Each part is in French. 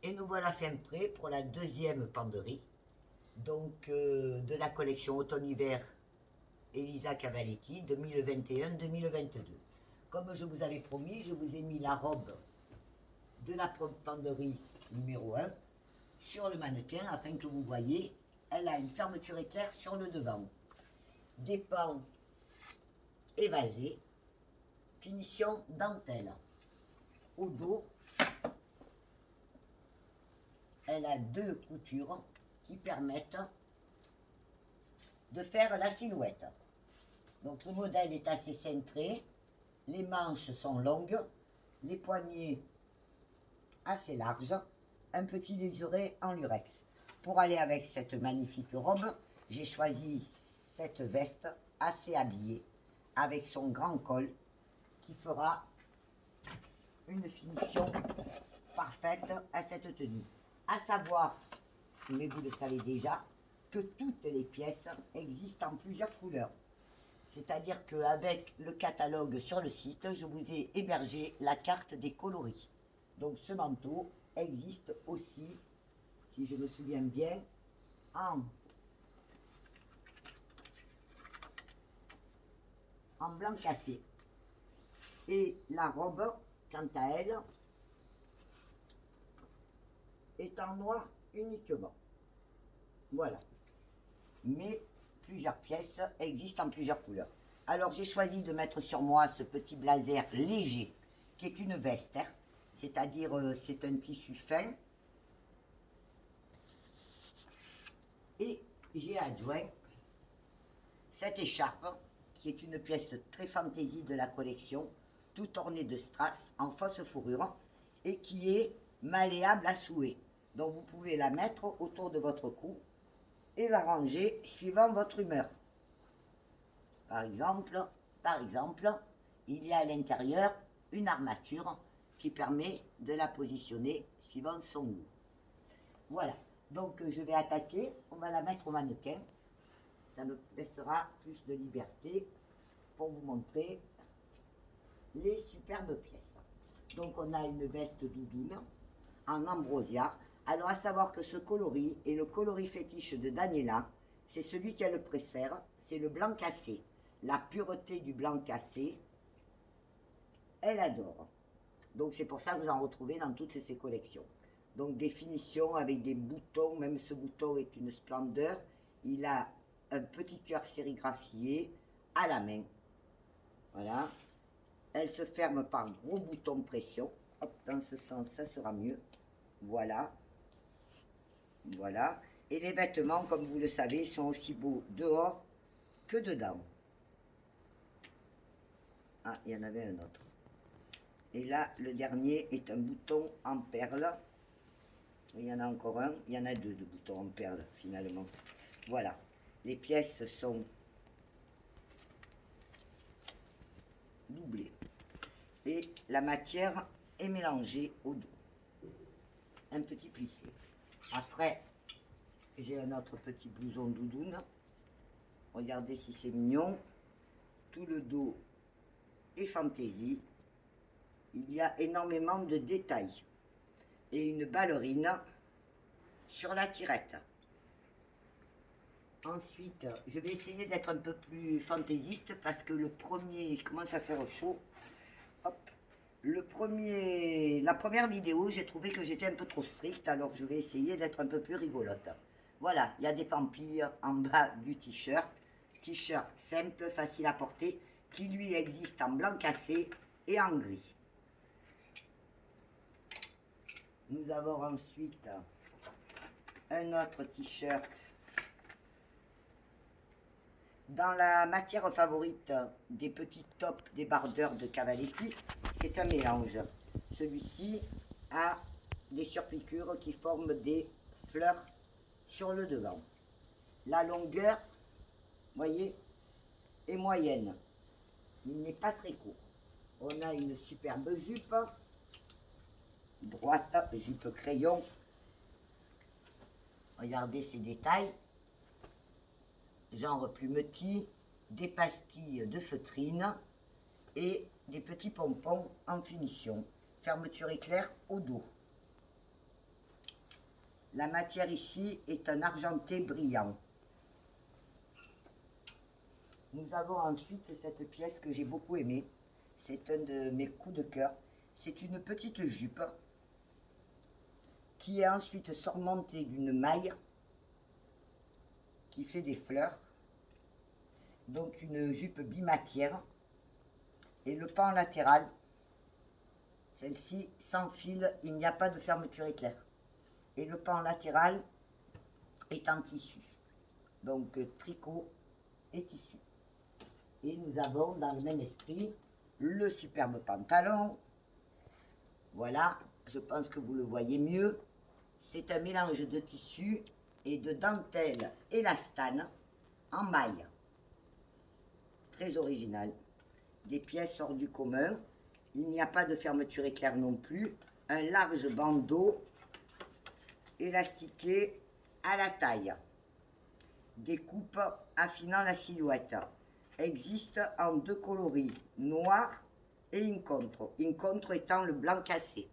Et nous voilà fin prêts pour la deuxième penderie, donc de la collection automne-hiver Elisa Cavalletti 2021-2022. Comme je vous avais promis, je vous ai mis la robe de la penderie numéro 1 sur le mannequin afin que vous voyez, elle a une fermeture éclair sur le devant. Des pans évasés, finition dentelle. Au dos, elle a deux coutures qui permettent de faire la silhouette. Donc le modèle est assez cintré, les manches sont longues, les poignets assez larges, un petit liseré en lurex. Pour aller avec cette magnifique robe, j'ai choisi cette veste assez habillée avec son grand col qui fera une finition parfaite à cette tenue. À savoir, mais vous le savez déjà, que toutes les pièces existent en plusieurs couleurs. C'est-à-dire qu'avec le catalogue sur le site, je vous ai hébergé la carte des coloris. Donc ce manteau existe aussi, si je me souviens bien, en blanc cassé. Et la robe, quant à elle, est en noir uniquement. Voilà. Mais plusieurs pièces existent en plusieurs couleurs. Alors j'ai choisi de mettre sur moi ce petit blazer léger, qui est une veste, hein. C'est-à-dire c'est un tissu fin. Et j'ai adjoint cette écharpe, qui est une pièce très fantaisie de la collection, tout ornée de strass en fausse fourrure, et qui est malléable à souhait. Donc vous pouvez la mettre autour de votre cou et la ranger suivant votre humeur. Par exemple, il y a à l'intérieur une armature qui permet de la positionner suivant son goût. Voilà, donc je vais attaquer, on va la mettre au mannequin. Ça me laissera plus de liberté pour vous montrer les superbes pièces. Donc on a une veste doudoune en ambrosia. Alors à savoir que ce coloris est le coloris fétiche de Daniela, c'est celui qu'elle préfère, c'est le blanc cassé. La pureté du blanc cassé, elle adore. Donc c'est pour ça que vous en retrouvez dans toutes ces collections. Donc des finitions avec des boutons, même ce bouton est une splendeur. Il a un petit cœur sérigraphié à la main. Voilà. Elle se ferme par gros boutons pression. Hop, dans ce sens, ça sera mieux. Voilà. Voilà. Et les vêtements, comme vous le savez, sont aussi beaux dehors que dedans. Ah, il y en avait un autre. Et là, le dernier est un bouton en perles. Il y en a encore un. Il y en a deux de boutons en perles, finalement. Voilà. Les pièces sont doublées. Et la matière est mélangée au dos. Un petit plissé. Après, j'ai un autre petit blouson doudoune. Regardez si c'est mignon. Tout le dos est fantaisie. Il y a énormément de détails. Et une ballerine sur la tirette. Ensuite, je vais essayer d'être un peu plus fantaisiste parce que le premier, il commence à faire chaud. Hop. La première vidéo, j'ai trouvé que j'étais un peu trop stricte, alors je vais essayer d'être un peu plus rigolote. Voilà, il y a des pampilles en bas du t-shirt. T-shirt simple, facile à porter, qui lui existe en blanc cassé et en gris. Nous avons ensuite un autre t-shirt dans la matière favorite des petits tops débardeurs de Cavalletti. C'est un mélange. Celui-ci a des surpiqûres qui forment des fleurs sur le devant. La longueur, voyez, est moyenne. Il n'est pas très court. On a une superbe jupe droite, jupe crayon. Regardez ces détails. Genre plumetis, des pastilles de feutrine et des petits pompons en finition. Fermeture éclair au dos. La matière ici est un argenté brillant. Nous avons ensuite cette pièce que j'ai beaucoup aimée. C'est un de mes coups de cœur. C'est une petite jupe qui est ensuite surmontée d'une maille qui fait des fleurs. Donc une jupe bimatière. Et le pan latéral, celle-ci sans fil, il n'y a pas de fermeture éclair. Et le pan latéral est en tissu. Donc tricot et tissu. Et nous avons dans le même esprit le superbe pantalon. Voilà, je pense que vous le voyez mieux. C'est un mélange de tissu et de dentelle élastane en maille. Très original. Des pièces hors du commun. Il n'y a pas de fermeture éclair non plus. Un large bandeau élastiqué à la taille. Des coupes affinant la silhouette. Existe en deux coloris, noir et incontro. Incontro étant le blanc cassé.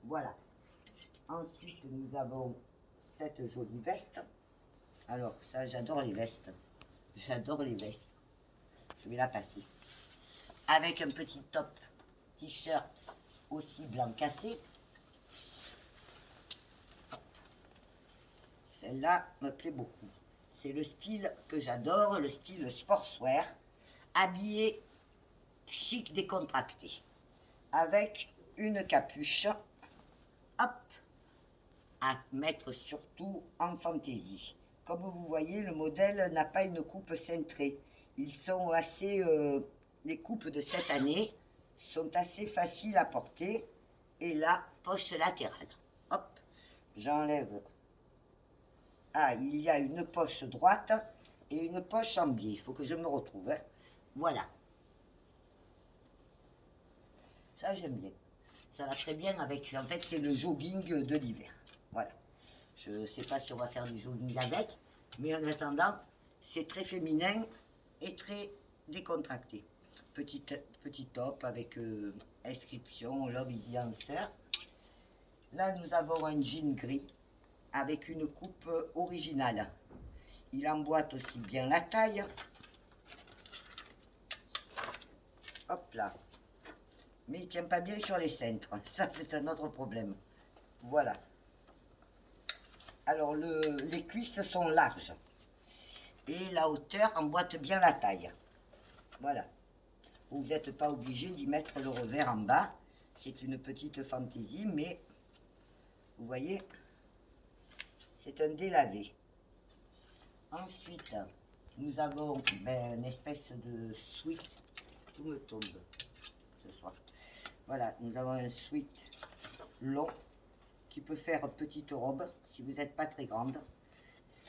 Voilà. Ensuite, nous avons cette jolie veste. Alors, ça, j'adore les vestes. J'adore les vestes. Je vais la passer. Avec un petit top t-shirt aussi blanc cassé. Celle-là me plaît beaucoup. C'est le style que j'adore, le style sportswear, habillé chic décontracté, avec une capuche, hop, à mettre surtout en fantaisie. Comme vous voyez, le modèle n'a pas une coupe cintrée. Ils sont assez, les coupes de cette année sont assez faciles à porter. Et la poche latérale, hop, j'enlève. Ah, il y a une poche droite et une poche en biais. Il faut que je me retrouve. Hein. Voilà. Ça, j'aime bien. Ça va très bien avec... En fait, c'est le jogging de l'hiver. Voilà. Je ne sais pas si on va faire du jogging avec. Mais en attendant, c'est très féminin et très décontracté. Petit top avec inscription Love is the answer. Là, nous avons un jean gris avec une coupe originale. Il emboîte aussi bien la taille. Hop là. Mais il ne tient pas bien sur les cintres. Ça, c'est un autre problème. Voilà. Alors, les cuisses sont larges. Et la hauteur emboîte bien la taille. Voilà. Vous n'êtes pas obligé d'y mettre le revers en bas. C'est une petite fantaisie, mais vous voyez, c'est un délavé. Ensuite, nous avons une espèce de sweat. Tout me tombe ce soir. Voilà, nous avons un sweat long qui peut faire petite robe si vous n'êtes pas très grande.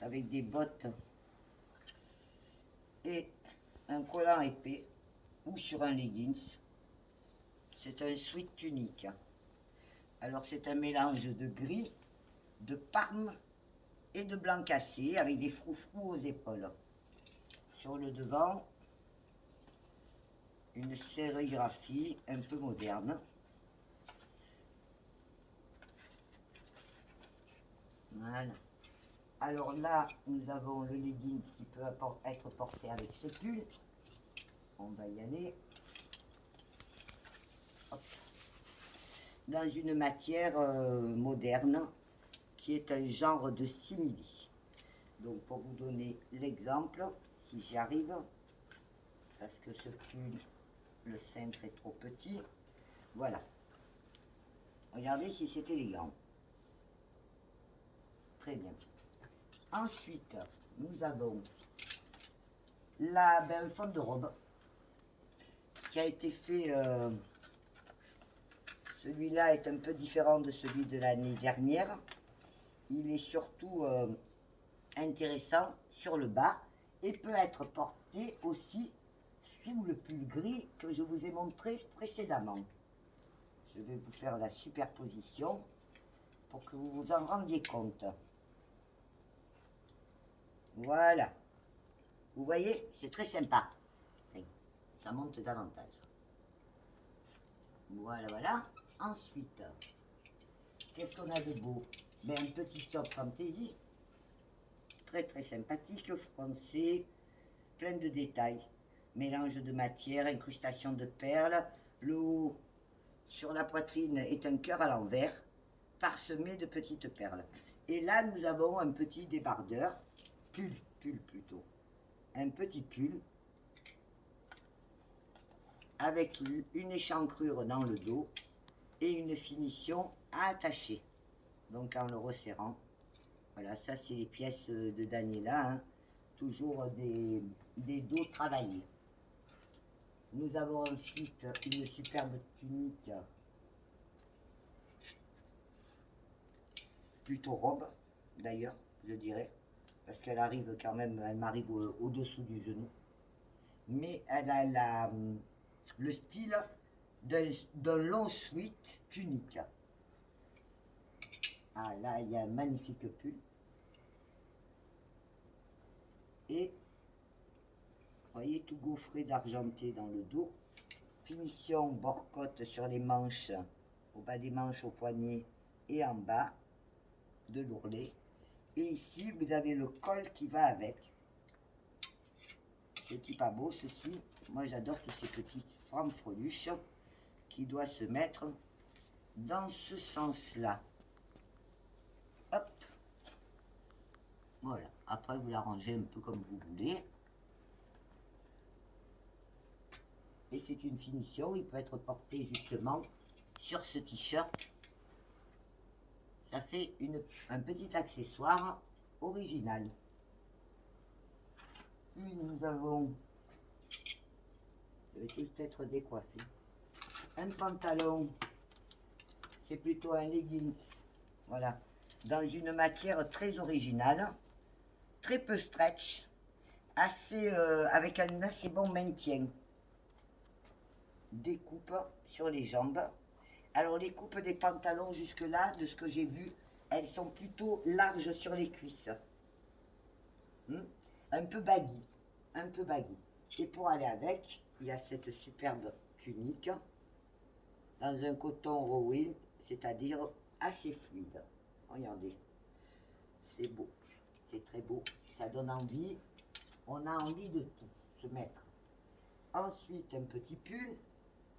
Avec des bottes et un collant épais ou sur un leggings. C'est un sweat tunique. Alors c'est un mélange de gris, de parme et de blanc cassé avec des froufrous aux épaules. Sur le devant, une sérigraphie un peu moderne. Voilà. Alors là, nous avons le leggings qui peut être porté avec ce pull. On va y aller. Hop. Dans une matière moderne qui est un genre de simili. Donc pour vous donner l'exemple, si j'y arrive, parce que ce pull, le cintre est trop petit. Voilà. Regardez si c'est élégant. Très bien. Ensuite, nous avons un fond de robe qui a été fait. Celui-là est un peu différent de celui de l'année dernière. Il est surtout intéressant sur le bas et peut être porté aussi sous le pull gris que je vous ai montré précédemment. Je vais vous faire la superposition pour que vous vous en rendiez compte. Voilà. Vous voyez, c'est très sympa. Ça monte davantage. Voilà, voilà. Ensuite, qu'est-ce qu'on a de beau? Ben, un petit top fantaisie. Très très sympathique, français, plein de détails. Mélange de matière, incrustation de perles. Le haut sur la poitrine est un cœur à l'envers, parsemé de petites perles. Et là, nous avons un petit débardeur, pull plutôt. Un petit pull avec une échancrure dans le dos et une finition à attacher. Donc en le resserrant. Voilà, ça c'est les pièces de Daniela, hein. Toujours des dos travaillés. Nous avons ensuite une superbe tunique, plutôt robe d'ailleurs, je dirais, parce qu'elle arrive quand même, elle m'arrive au-dessous du genou. Mais elle a le style d'un long sweat tunique. Ah là, il y a un magnifique pull. Et vous voyez, tout gaufré d'argenté dans le dos. Finition bord-côte sur les manches, au bas des manches, au poignet et en bas de l'ourlet. Et ici, vous avez le col qui va avec. C'est pas beau ceci. Moi, j'adore tous ces petites fanfreluches qui doivent se mettre dans ce sens-là. Hop. Voilà. Après, vous l'arrangez un peu comme vous voulez. Et c'est une finition. Il peut être porté justement sur ce t-shirt. Ça fait un petit accessoire original. Puis nous avons, je vais peut-être décoiffer, un pantalon, c'est plutôt un leggings, voilà, dans une matière très originale, très peu stretch, avec un assez bon maintien. Des coupes sur les jambes. Alors les coupes des pantalons jusque-là, de ce que j'ai vu, elles sont plutôt larges sur les cuisses. Un peu baggy, un peu baggy. Et pour aller avec, il y a cette superbe tunique dans un coton rowill, c'est-à-dire assez fluide. Regardez, c'est beau, c'est très beau, ça donne envie, on a envie de tout se mettre. Ensuite, un petit pull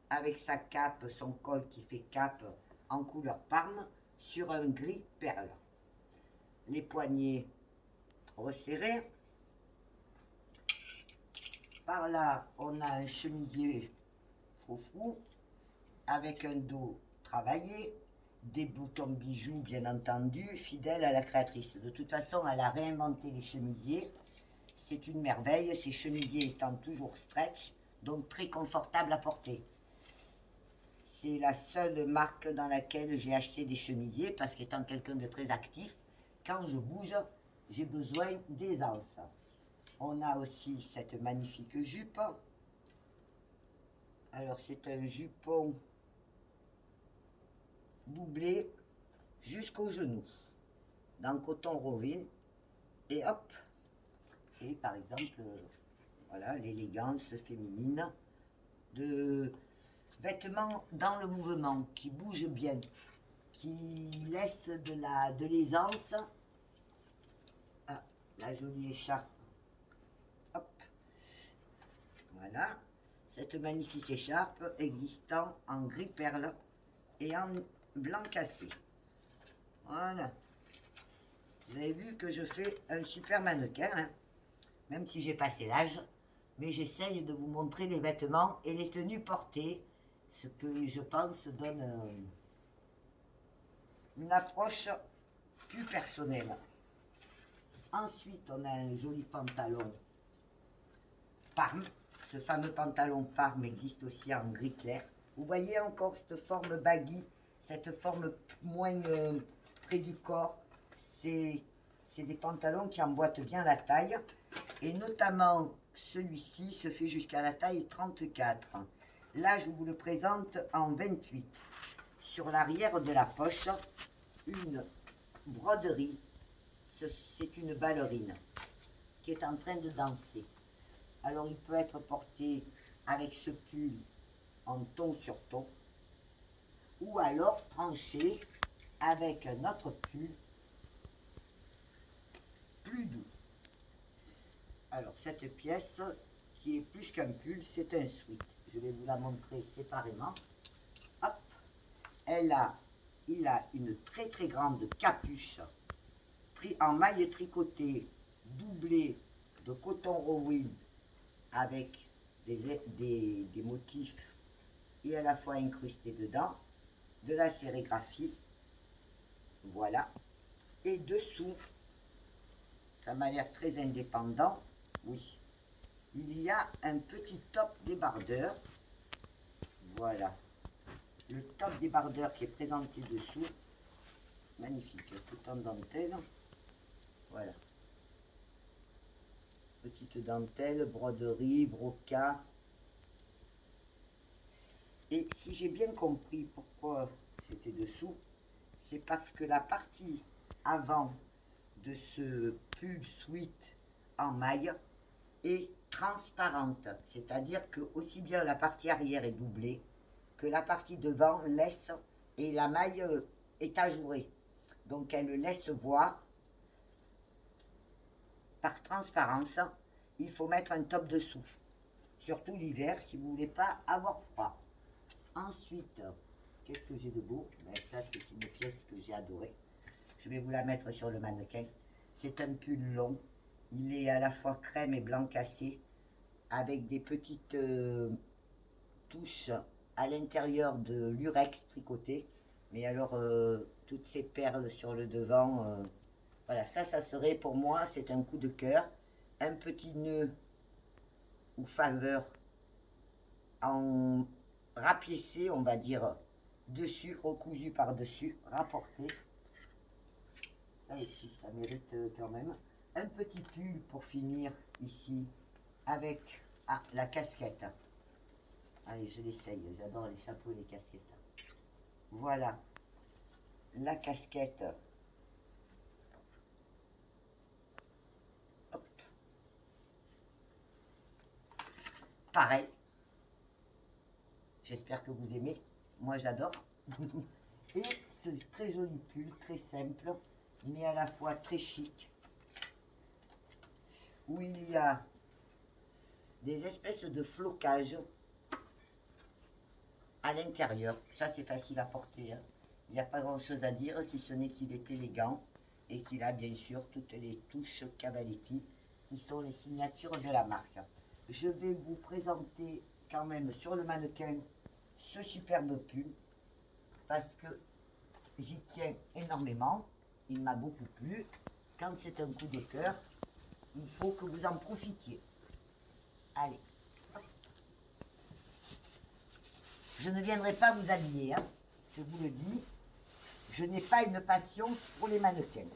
avec sa cape, son col qui fait cape en couleur parme sur un gris perle. Les poignets resserrés. Par là, on a un chemisier froufrou avec un dos travaillé, des boutons bijoux bien entendu, fidèle à la créatrice. De toute façon, elle a réinventé les chemisiers. C'est une merveille, ces chemisiers étant toujours stretch, donc très confortable à porter. C'est la seule marque dans laquelle j'ai acheté des chemisiers parce qu'étant quelqu'un de très actif, quand je bouge, j'ai besoin d'aisance. On a aussi cette magnifique jupe. Alors c'est un jupon doublé jusqu'au genou, dans coton rowill. Et hop, et par exemple, voilà l'élégance féminine de vêtements dans le mouvement, qui bougent bien, qui laissent de l'aisance. Ah, la jolie écharpe. Hop. Voilà. Cette magnifique écharpe existant en gris perle et en blanc cassé. Voilà. Vous avez vu que je fais un super mannequin, hein, même si j'ai passé l'âge, mais j'essaye de vous montrer les vêtements et les tenues portées, ce que je pense donne une approche plus personnelle. Ensuite, on a un joli pantalon Parme. Ce fameux pantalon Parme existe aussi en gris clair. Vous voyez encore cette forme baggy, cette forme moins près du corps. C'est des pantalons qui emboîtent bien la taille. Et notamment, celui-ci se fait jusqu'à la taille 34. Là, je vous le présente en 28. Sur l'arrière de la poche, une broderie. C'est une ballerine qui est en train de danser. Alors, il peut être porté avec ce pull en ton sur ton, ou alors tranché avec un autre pull plus doux. Alors cette pièce qui est plus qu'un pull, c'est un sweat. Je vais vous la montrer séparément. Hop, il a une très très grande capuche en maille tricotée, doublée de coton rowing avec des motifs et à la fois incrustés dedans, de la sérigraphie, voilà. Et dessous, ça m'a l'air très indépendant, oui, il y a un petit top débardeur, voilà, le top débardeur qui est présenté dessous, magnifique, tout en dentelle, voilà, petite dentelle, broderie, brocart. Et si j'ai bien compris pourquoi c'était dessous, c'est parce que la partie avant de ce pull sweat en maille est transparente. C'est-à-dire que aussi bien la partie arrière est doublée que la partie devant laisse et la maille est ajourée. Donc elle laisse voir par transparence. Il faut mettre un top dessous. Surtout l'hiver si vous ne voulez pas avoir froid. Ensuite, qu'est-ce que j'ai de beau? Ben, ça, c'est une pièce que j'ai adorée. Je vais vous la mettre sur le mannequin. C'est un pull long. Il est à la fois crème et blanc cassé, avec des petites touches à l'intérieur de l'urex tricoté. Mais alors, toutes ces perles sur le devant, voilà, ça serait pour moi, c'est un coup de cœur. Un petit nœud ou faveur en rapiécé, on va dire, dessus, recousu par-dessus, rapporté. Ça aussi, ça mérite quand même. Un petit pull pour finir ici avec la casquette. Allez, je l'essaye, j'adore les chapeaux et les casquettes. Voilà, la casquette. Hop. Pareil. J'espère que vous aimez. Moi, j'adore. Et ce très joli pull, très simple, mais à la fois très chic, où il y a des espèces de flocages à l'intérieur. Ça, c'est facile à porter, hein. Il n'y a pas grand chose à dire, si ce n'est qu'il est élégant et qu'il a bien sûr toutes les touches Cavaletti qui sont les signatures de la marque. Je vais vous présenter quand même sur le mannequin ce superbe pull parce que j'y tiens énormément. Il m'a beaucoup plu. Quand c'est un coup de cœur, il faut que vous en profitiez. Allez. Je ne viendrai pas vous habiller, hein. Je vous le dis. Je n'ai pas une passion pour les mannequins.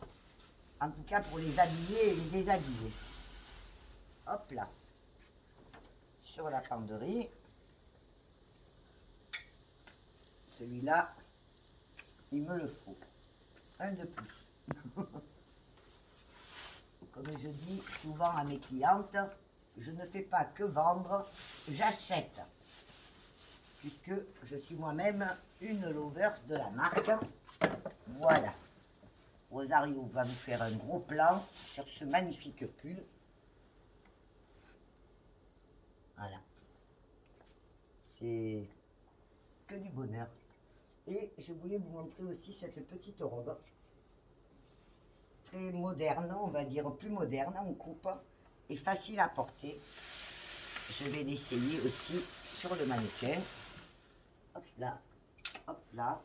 En tout cas, pour les habiller et les déshabiller. Hop là. Sur la penderie. Celui-là, il me le faut. Un de plus. Comme je dis souvent à mes clientes, je ne fais pas que vendre, j'achète. Puisque je suis moi-même une lover de la marque. Voilà. Rosario va vous faire un gros plan sur ce magnifique pull. Voilà. C'est que du bonheur. Et je voulais vous montrer aussi cette petite robe. Très moderne, on va dire plus moderne, on coupe et facile à porter. Je vais l'essayer aussi sur le mannequin. Hop là, hop là.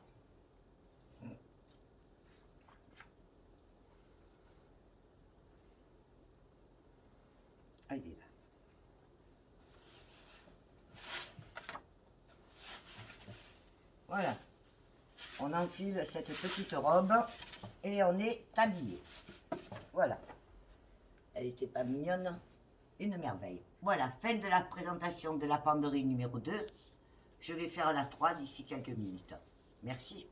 Ah, il est là. Voilà. On enfile cette petite robe et on est habillé. Voilà. Elle était pas mignonne? Une merveille. Voilà, fin de la présentation de la penderie numéro 2. Je vais faire la 3 d'ici quelques minutes. Merci.